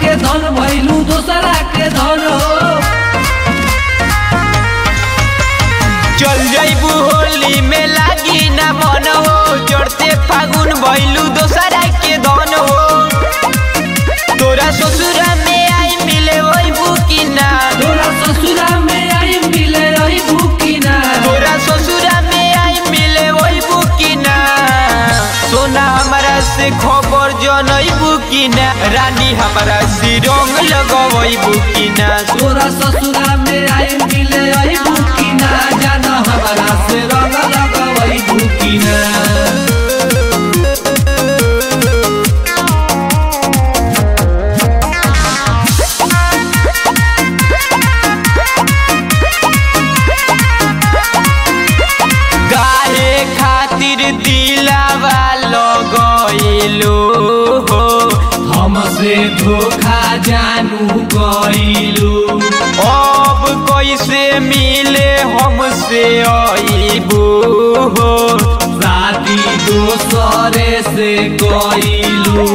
के धन भइलू दोसरा के धन हो। चल जाइबू होली में लागी ना मन हो, चढ़ते फागुन भइलू दोसरा के धन हो। तोरा ससुरा में आई मिले वही बुकिना, तोरा ससुरा में आई मिले वही बुकिना, तोरा ससुरा में आई मिले वही बुकिना। सोना हमारा से खबर जनई बुकिना, रानी हमारा से रंग लगवई बुकिना। तोरा ससुरा में आई मिले वही बुकिना, जाना हमारा से रंग लगवई बुकिना। दिलावा लगइलू हो, हमसे धोखा जानू गइलू। अब कैसे मिले हमसे आइबू हो, शादी दोसरे से गइलू।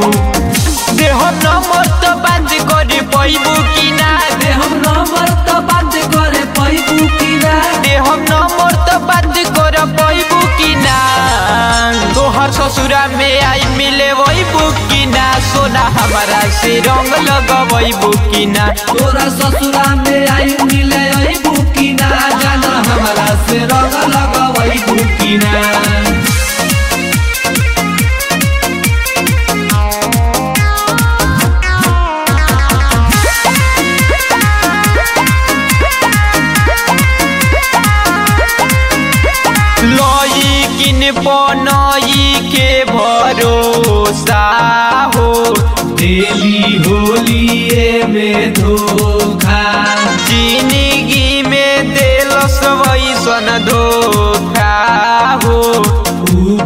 देह नंबर तो बात करे पैबू कि ना, देह नंबर तो बात करे पैबू कि ना, देह नंबर तो बात करे पैबू कि ना। तोहर ससुरा में आई मिले वही बुकिना, सोना हमारा से रंग लगवई बुकिना। तोरा ससुरा में आई मिले वही बुकिना, जाना हमारा से रंग लगवई बुकिना। बनई के भरोसा हो, दिली होलिए में धोखा, जिंदगी में दिलस वैसन धोखा हो।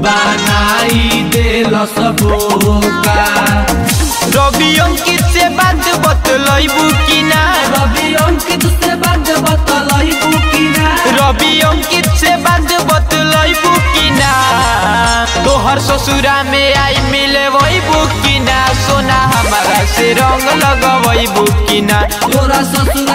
बनाई दिलस बोका। रवि अंकित से बात बतलैबू कि ना, रवि अंकित से बात बतलैबू कि ना, रवि अंकित से बात बतलैबू कि ना। तोहर ससुरा में आई मिले वही बुकिना, सोना हमारा से रंग लगवई बुकिना। तोरा ससुरा